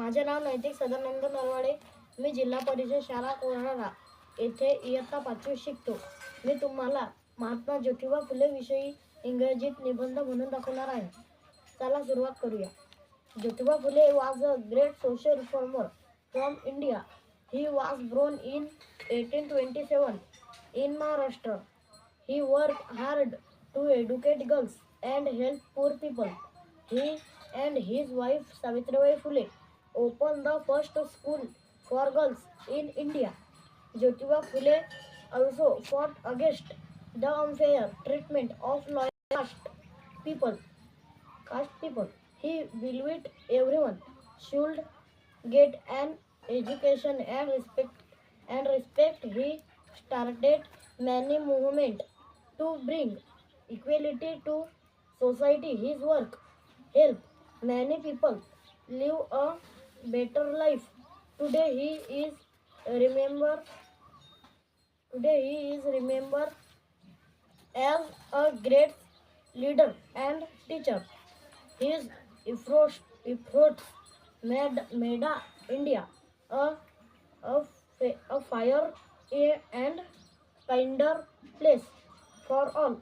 माझे नाव नैतिक सदानंद नरवाडे. मी जिल्हा परिषद शाळा कोराडा येथे इयत्ता 5वी शिकतो. मी तुम्हाला महात्मा ज्योतिबा फुले विषयी इंग्रजीत निबंध म्हणून दाखवणार आहे. चला सुरुवात करूया. Jyotiba Phule was a great social reformer from India. He was born in 1827 in Maharashtra. He worked hard to educate girls and help poor people. He and his wife Savitribai Phule opened the first school for girls in India. Jyotiba Phule also fought against the unfair treatment of lower caste people. He believed everyone should get an education and respect. He started many movements to bring equality to society. His work helped many people live a better life. Today he is remembered. Today he is remembered as a great leader and teacher. His efforts made India a fairer and kinder place for all.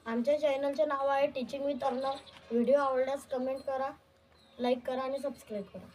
आमच्या चॅनलचे नाव आहे teaching with Arnav. Video आवडल्यास comment करा, like करा आणि subscribe करा.